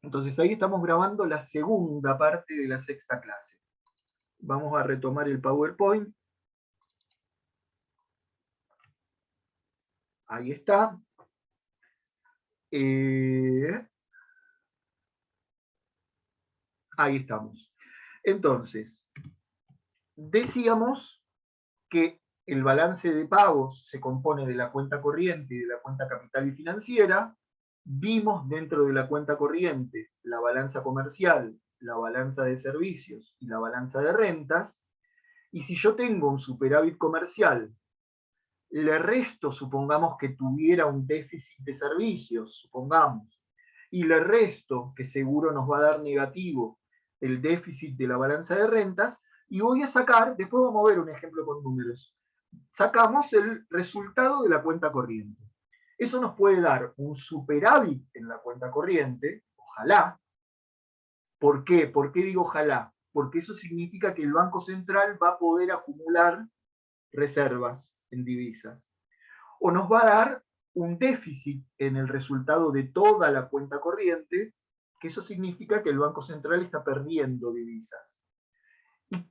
Entonces ahí estamos grabando la segunda parte de la sexta clase. Vamos a retomar el PowerPoint. Ahí está. Ahí estamos. Entonces, decíamos que el balance de pagos se compone de la cuenta corriente y de la cuenta capital y financiera. Vimos dentro de la cuenta corriente la balanza comercial, la balanza de servicios y la balanza de rentas. Y si yo tengo un superávit comercial, le resto, supongamos que tuviera un déficit de servicios, supongamos, y le resto, que seguro nos va a dar negativo, el déficit de la balanza de rentas, y voy a sacar, después vamos a ver un ejemplo con números, sacamos el resultado de la cuenta corriente. Eso nos puede dar un superávit en la cuenta corriente, ojalá. ¿Por qué? ¿Por qué digo ojalá? Porque eso significa que el Banco Central va a poder acumular reservas en divisas. O nos va a dar un déficit en el resultado de toda la cuenta corriente, que eso significa que el Banco Central está perdiendo divisas. Y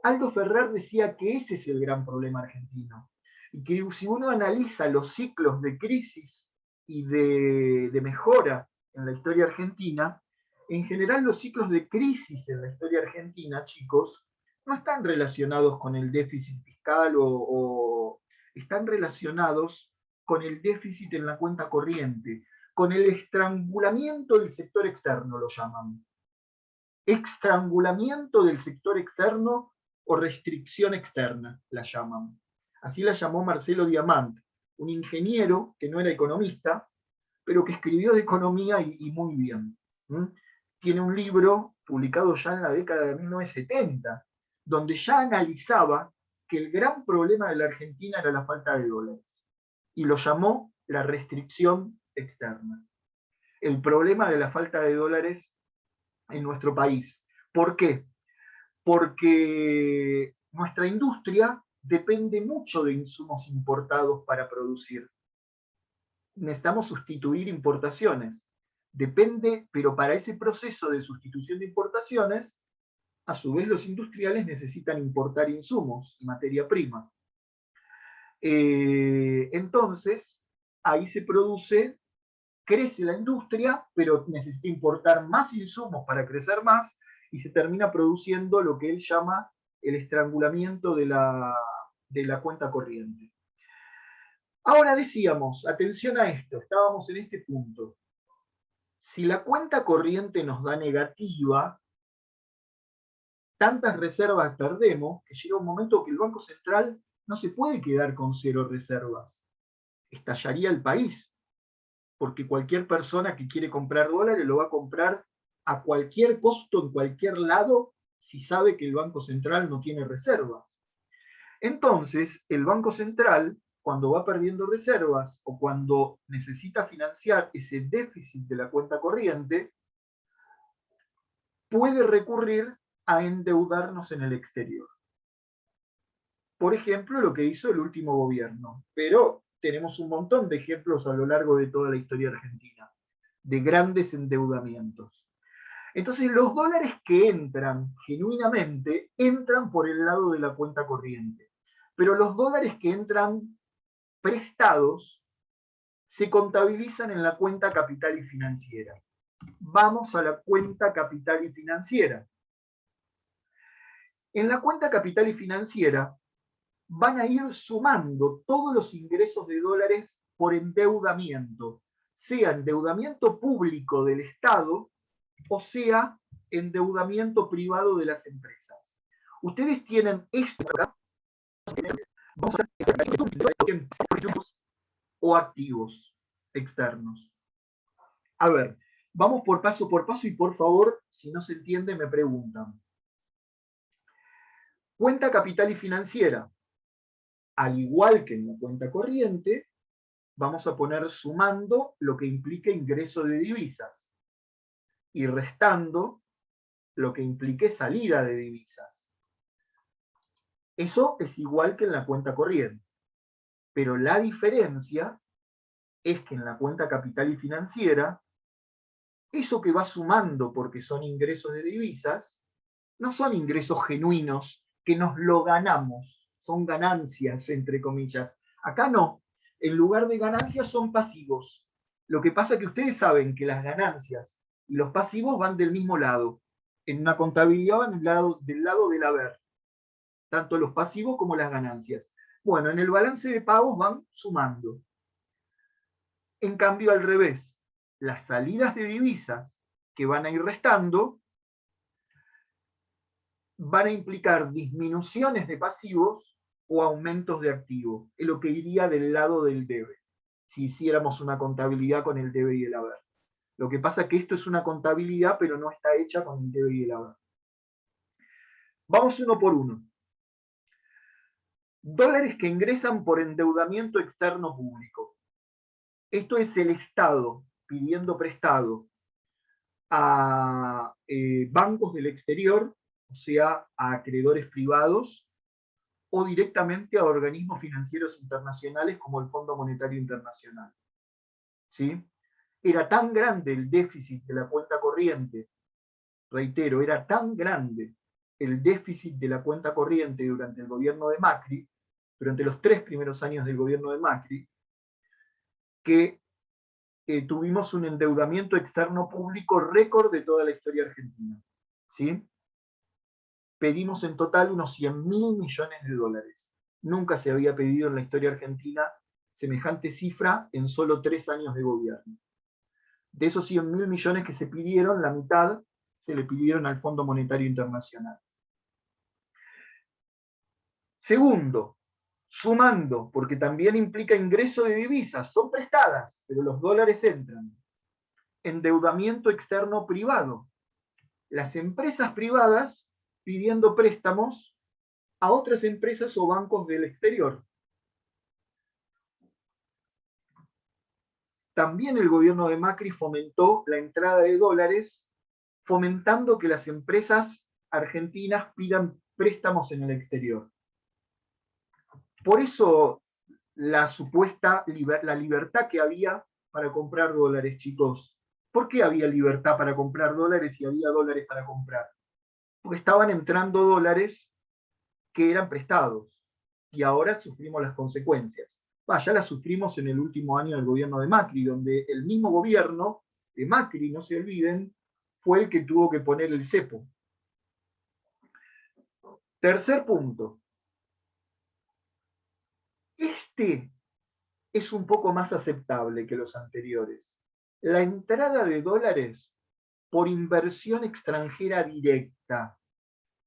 Aldo Ferrer decía que ese es el gran problema argentino, y que si uno analiza los ciclos de crisis y de mejora en la historia argentina, en general los ciclos de crisis en la historia argentina, chicos, no están relacionados con el déficit fiscal o están relacionados con el déficit en la cuenta corriente, con el estrangulamiento del sector externo, lo llaman. Estrangulamiento del sector externo o restricción externa, la llaman. Así la llamó Marcelo Diamant, un ingeniero que no era economista, pero que escribió de economía y muy bien. Tiene un libro publicado ya en la década de 1970, donde ya analizaba que el gran problema de la Argentina era la falta de dólares, y lo llamó la restricción externa. El problema de la falta de dólares en nuestro país. ¿Por qué? Porque nuestra industria depende mucho de insumos importados para producir. Necesitamos sustituir importaciones. Depende, pero para ese proceso de sustitución de importaciones, a su vez los industriales necesitan importar insumos y materia prima. Entonces, ahí se produce, crece la industria, pero necesita importar más insumos para crecer más, y se termina produciendo lo que él llama el estrangulamiento de la cuenta corriente. Ahora decíamos, atención a esto, estábamos en este punto. Si la cuenta corriente nos da negativa, tantas reservas perdemos que llega un momento que el Banco Central no se puede quedar con cero reservas. Estallaría el país, porque cualquier persona que quiere comprar dólares lo va a comprar a cualquier costo en cualquier lado si sabe que el Banco Central no tiene reservas. Entonces, el Banco Central, cuando va perdiendo reservas o cuando necesita financiar ese déficit de la cuenta corriente, puede recurrir a endeudarnos en el exterior. Por ejemplo, lo que hizo el último gobierno. Pero tenemos un montón de ejemplos a lo largo de toda la historia argentina, de grandes endeudamientos. Entonces, los dólares que entran genuinamente entran por el lado de la cuenta corriente. Pero los dólares que entran prestados se contabilizan en la cuenta capital y financiera. Vamos a la cuenta capital y financiera. En la cuenta capital y financiera van a ir sumando todos los ingresos de dólares por endeudamiento, sea endeudamiento público del Estado o sea endeudamiento privado de las empresas. Ustedes tienen esto acá, vamos a hacer o activos externos. A ver, vamos por paso y por favor, si no se entiende, me preguntan. Cuenta capital y financiera. Al igual que en la cuenta corriente, vamos a poner sumando lo que implica ingreso de divisas y restando lo que implique salida de divisas. Eso es igual que en la cuenta corriente. Pero la diferencia es que en la cuenta capital y financiera, eso que va sumando porque son ingresos de divisas, no son ingresos genuinos que nos lo ganamos, son ganancias, entre comillas. Acá no, en lugar de ganancias son pasivos. Lo que pasa es que ustedes saben que las ganancias y los pasivos van del mismo lado. En una contabilidad van del lado del haber, tanto los pasivos como las ganancias. Bueno, en el balance de pagos van sumando. En cambio, al revés, las salidas de divisas que van a ir restando van a implicar disminuciones de pasivos o aumentos de activos, es lo que iría del lado del debe, si hiciéramos una contabilidad con el debe y el haber. Lo que pasa es que esto es una contabilidad, pero no está hecha con el debe y el haber. Vamos uno por uno. Dólares que ingresan por endeudamiento externo público. Esto es el Estado pidiendo prestado a bancos del exterior, o sea, a acreedores privados, o directamente a organismos financieros internacionales como el Fondo Monetario Internacional. ¿Sí? Era tan grande el déficit de la cuenta corriente, reitero, era tan grande el déficit de la cuenta corriente durante el gobierno de Macri, durante los 3 primeros años del gobierno de Macri, que tuvimos un endeudamiento externo público récord de toda la historia argentina. ¿Sí? Pedimos en total unos 100.000 millones de dólares. Nunca se había pedido en la historia argentina semejante cifra en solo 3 años de gobierno. De esos 100.000 millones que se pidieron, la mitad se le pidieron al Fondo Monetario Internacional. Segundo, sumando, porque también implica ingreso de divisas, son prestadas, pero los dólares entran. Endeudamiento externo privado. Las empresas privadas pidiendo préstamos a otras empresas o bancos del exterior. También el gobierno de Macri fomentó la entrada de dólares, fomentando que las empresas argentinas pidan préstamos en el exterior. Por eso la supuesta la libertad que había para comprar dólares, chicos. ¿Por qué había libertad para comprar dólares y había dólares para comprar? Porque estaban entrando dólares que eran prestados y ahora sufrimos las consecuencias. Ya las sufrimos en el último año del gobierno de Macri, donde el mismo gobierno de Macri, no se olviden, fue el que tuvo que poner el cepo. Tercer punto. Este es un poco más aceptable que los anteriores. La entrada de dólares por inversión extranjera directa.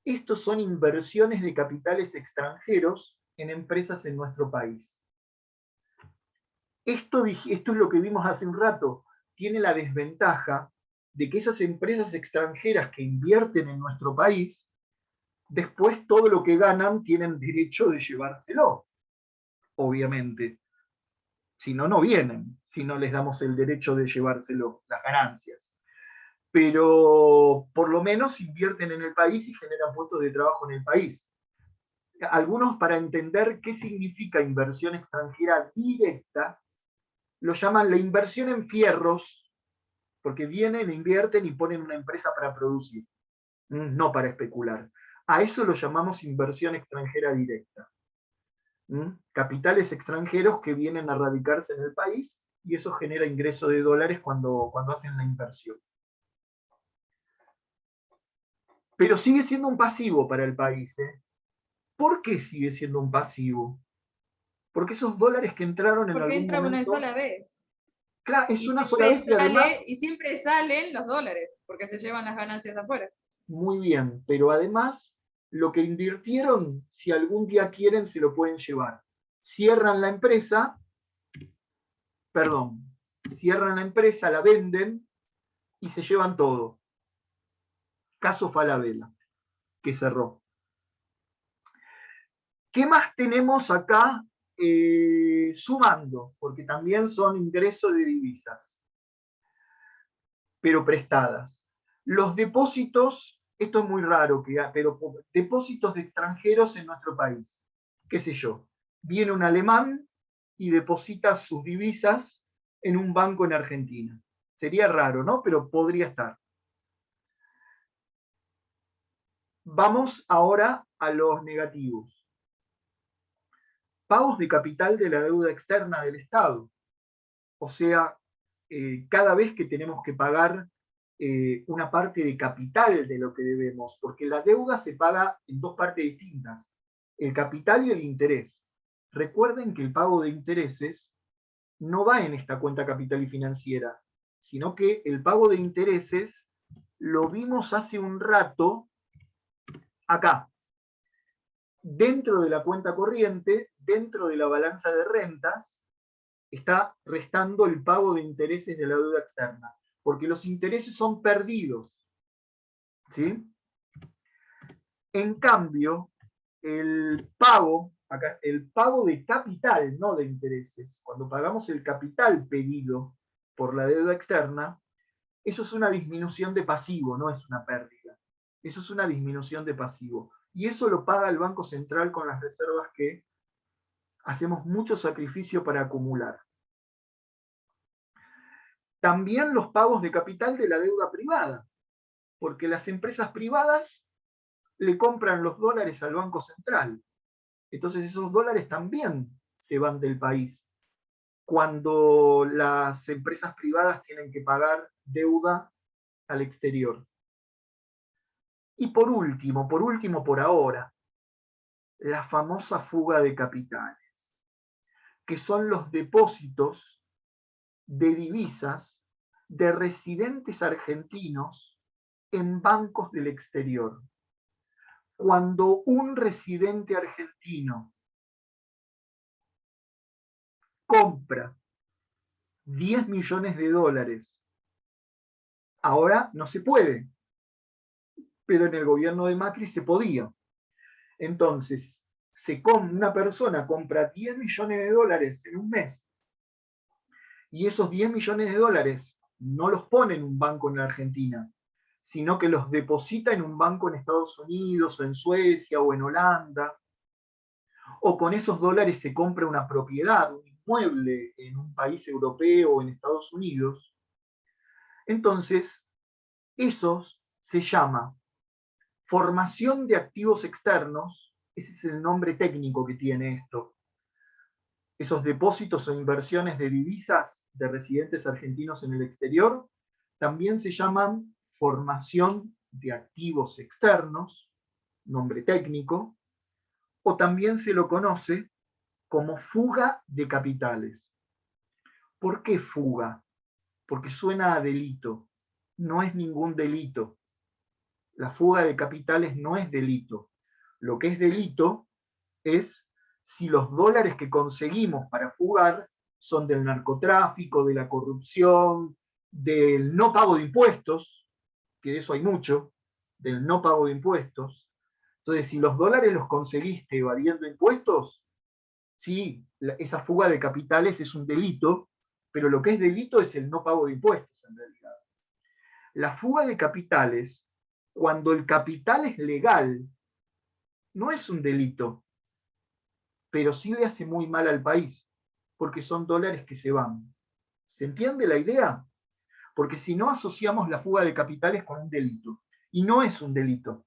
Estos son inversiones de capitales extranjeros en empresas en nuestro país. Esto es lo que vimos hace un rato. Tiene la desventaja de que esas empresas extranjeras que invierten en nuestro país, después todo lo que ganan tienen derecho de llevárselo, obviamente. Si no, no vienen, si no les damos el derecho de llevárselo, las ganancias. Pero por lo menos invierten en el país y generan puestos de trabajo en el país. Algunos, para entender qué significa inversión extranjera directa, lo llaman la inversión en fierros, porque vienen, invierten y ponen una empresa para producir, no para especular. A eso lo llamamos inversión extranjera directa. Capitales extranjeros que vienen a radicarse en el país y eso genera ingreso de dólares cuando hacen la inversión. Pero sigue siendo un pasivo para el país. ¿Por qué sigue siendo un pasivo? Porque esos dólares que entraron en porque algún entra momento... una sola vez. Claro, es una sola vez y además... Y siempre salen los dólares, porque se llevan las ganancias afuera. Muy bien, pero además, lo que invirtieron, si algún día quieren, se lo pueden llevar. Cierran la empresa, la venden y se llevan todo. Caso Falabella, que cerró. ¿Qué más tenemos acá sumando? Porque también son ingresos de divisas, pero prestadas. Los depósitos, esto es muy raro, pero depósitos de extranjeros en nuestro país. ¿Qué sé yo? Viene un alemán y deposita sus divisas en un banco en Argentina. Sería raro, ¿no? Pero podría estar. Vamos ahora a los negativos. Pagos de capital de la deuda externa del Estado. O sea, cada vez que tenemos que pagar una parte de capital de lo que debemos, porque la deuda se paga en dos partes distintas, el capital y el interés. Recuerden que el pago de intereses no va en esta cuenta capital y financiera, sino que el pago de intereses lo vimos hace un rato acá, dentro de la cuenta corriente, dentro de la balanza de rentas, está restando el pago de intereses de la deuda externa, porque los intereses son perdidos, ¿sí? En cambio, acá, el pago de capital, no de intereses, cuando pagamos el capital pedido por la deuda externa, eso es una disminución de pasivo, no es una pérdida. Eso es una disminución de pasivo. Y eso lo paga el Banco Central con las reservas que hacemos mucho sacrificio para acumular. También los pagos de capital de la deuda privada, porque las empresas privadas le compran los dólares al Banco Central. Entonces esos dólares también se van del país cuando las empresas privadas tienen que pagar deuda al exterior. Y por último por ahora, la famosa fuga de capitales, que son los depósitos de divisas de residentes argentinos en bancos del exterior. Cuando un residente argentino compra 10 millones de dólares, ahora no se puede, pero en el gobierno de Macri se podía. Entonces, una persona compra 10 millones de dólares en un mes y esos 10 millones de dólares no los pone en un banco en la Argentina, sino que los deposita en un banco en Estados Unidos o en Suecia o en Holanda, o con esos dólares se compra una propiedad, un inmueble en un país europeo o en Estados Unidos. Entonces, esos se llama formación de activos externos, ese es el nombre técnico que tiene esto. Esos depósitos o inversiones de divisas de residentes argentinos en el exterior también se llaman formación de activos externos, nombre técnico, o también se lo conoce como fuga de capitales. ¿Por qué fuga? Porque suena a delito. No es ningún delito. La fuga de capitales no es delito. Lo que es delito es si los dólares que conseguimos para fugar son del narcotráfico, de la corrupción, del no pago de impuestos, que de eso hay mucho, del no pago de impuestos. Entonces, si los dólares los conseguiste evadiendo impuestos, sí, esa fuga de capitales es un delito, pero lo que es delito es el no pago de impuestos en realidad. La fuga de capitales, cuando el capital es legal, no es un delito, pero sí le hace muy mal al país, porque son dólares que se van. ¿Se entiende la idea? Porque si no asociamos la fuga de capitales con un delito, y no es un delito.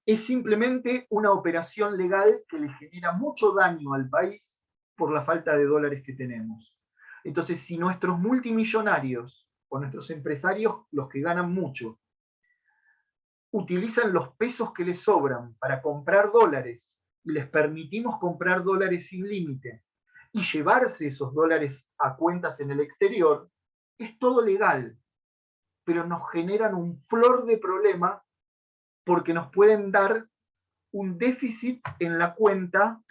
Es simplemente una operación legal que le genera mucho daño al país por la falta de dólares que tenemos. Entonces, si nuestros multimillonarios o nuestros empresarios, los que ganan mucho, utilizan los pesos que les sobran para comprar dólares y les permitimos comprar dólares sin límite y llevarse esos dólares a cuentas en el exterior, es todo legal, pero nos generan un flor de problema porque nos pueden dar un déficit en la cuenta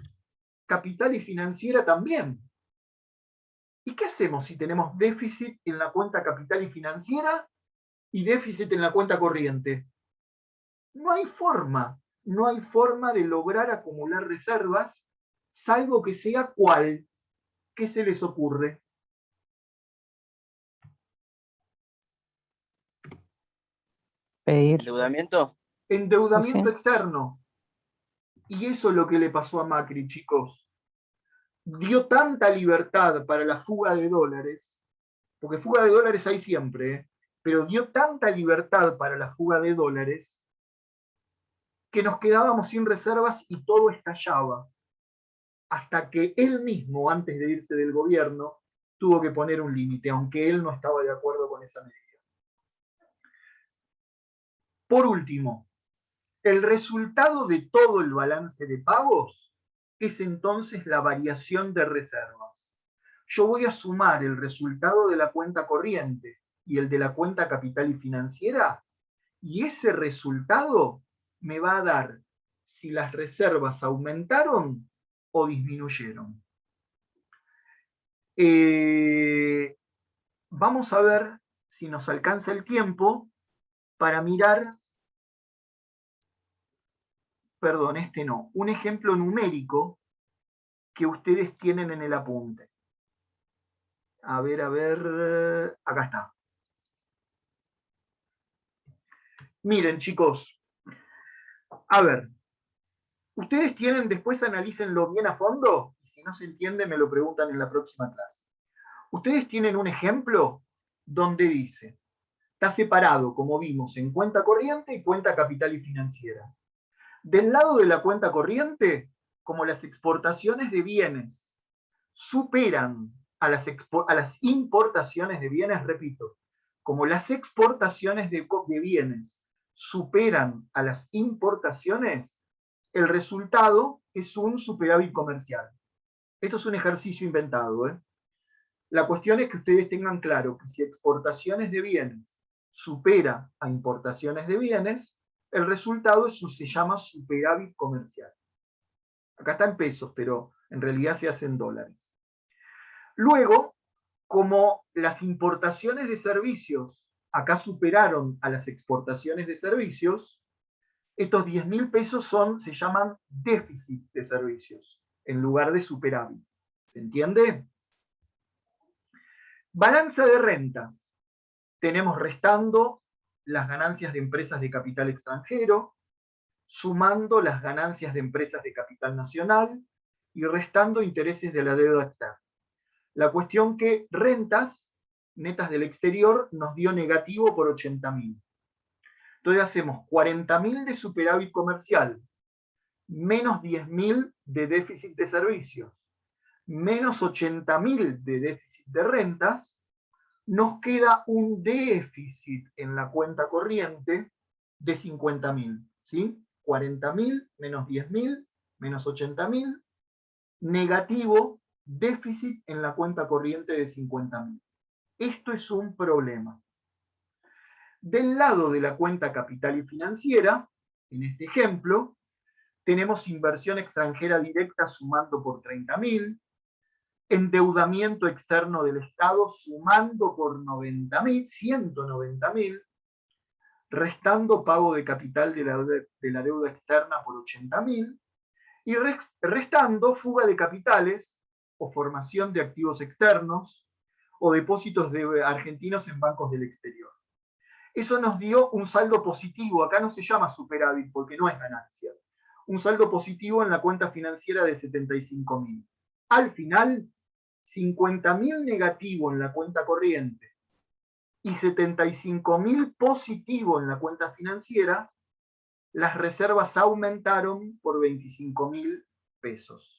capital y financiera también. ¿Y qué hacemos si tenemos déficit en la cuenta capital y financiera y déficit en la cuenta corriente? No hay forma de lograr acumular reservas, salvo que sea cuál. ¿Qué se les ocurre? Pedir. ¿Endeudamiento? Endeudamiento Sí. externo. Y eso es lo que le pasó a Macri, chicos. Dio tanta libertad para la fuga de dólares porque fuga de dólares hay siempre, pero dio tanta libertad para la fuga de dólares que nos quedábamos sin reservas y todo estallaba, hasta que él mismo, antes de irse del gobierno, tuvo que poner un límite, aunque él no estaba de acuerdo con esa medida. Por último, el resultado de todo el balance de pagos es entonces la variación de reservas. Yo voy a sumar el resultado de la cuenta corriente y el de la cuenta capital y financiera, y ese resultado me va a dar si las reservas aumentaron o disminuyeron. Vamos a ver si nos alcanza el tiempo para mirar, perdón, no, un ejemplo numérico que ustedes tienen en el apunte. A ver, acá está. Miren, chicos, a ver, ustedes tienen, después analícenlo bien a fondo, y si no se entiende me lo preguntan en la próxima clase. Ustedes tienen un ejemplo donde dice, está separado, como vimos, en cuenta corriente y cuenta capital y financiera. Del lado de la cuenta corriente, como las exportaciones de bienes superan a las importaciones de bienes, repito, como las exportaciones de bienes superan a las importaciones, el resultado es un superávit comercial. Esto es un ejercicio inventado, ¿eh? La cuestión es que ustedes tengan claro que si exportaciones de bienes supera a importaciones de bienes, el resultado se llama superávit comercial. Acá está en pesos, pero en realidad se hace en dólares. Luego, como las importaciones de servicios acá superaron a las exportaciones de servicios, estos 10.000 pesos se llaman déficit de servicios, en lugar de superávit. ¿Se entiende? Balanza de rentas. Tenemos restando las ganancias de empresas de capital extranjero, sumando las ganancias de empresas de capital nacional y restando intereses de la deuda externa. La cuestión que rentas netas del exterior nos dio negativo por 80.000. Entonces hacemos 40.000 de superávit comercial, menos 10.000 de déficit de servicios, menos 80.000 de déficit de rentas, nos queda un déficit en la cuenta corriente de 50.000, ¿sí? 40.000 menos 10.000 menos 80.000, negativo déficit en la cuenta corriente de 50.000. Esto es un problema. Del lado de la cuenta capital y financiera, en este ejemplo, tenemos inversión extranjera directa sumando por 30.000, endeudamiento externo del Estado sumando por 90.000, 190.000, restando pago de capital de la deuda externa por 80.000, y restando fuga de capitales o formación de activos externos o depósitos de argentinos en bancos del exterior. Eso nos dio un saldo positivo, acá no se llama superávit porque no es ganancia, un saldo positivo en la cuenta financiera de 75.000. Al final, 50.000 negativo en la cuenta corriente y 75.000 positivo en la cuenta financiera, las reservas aumentaron por 25.000 pesos.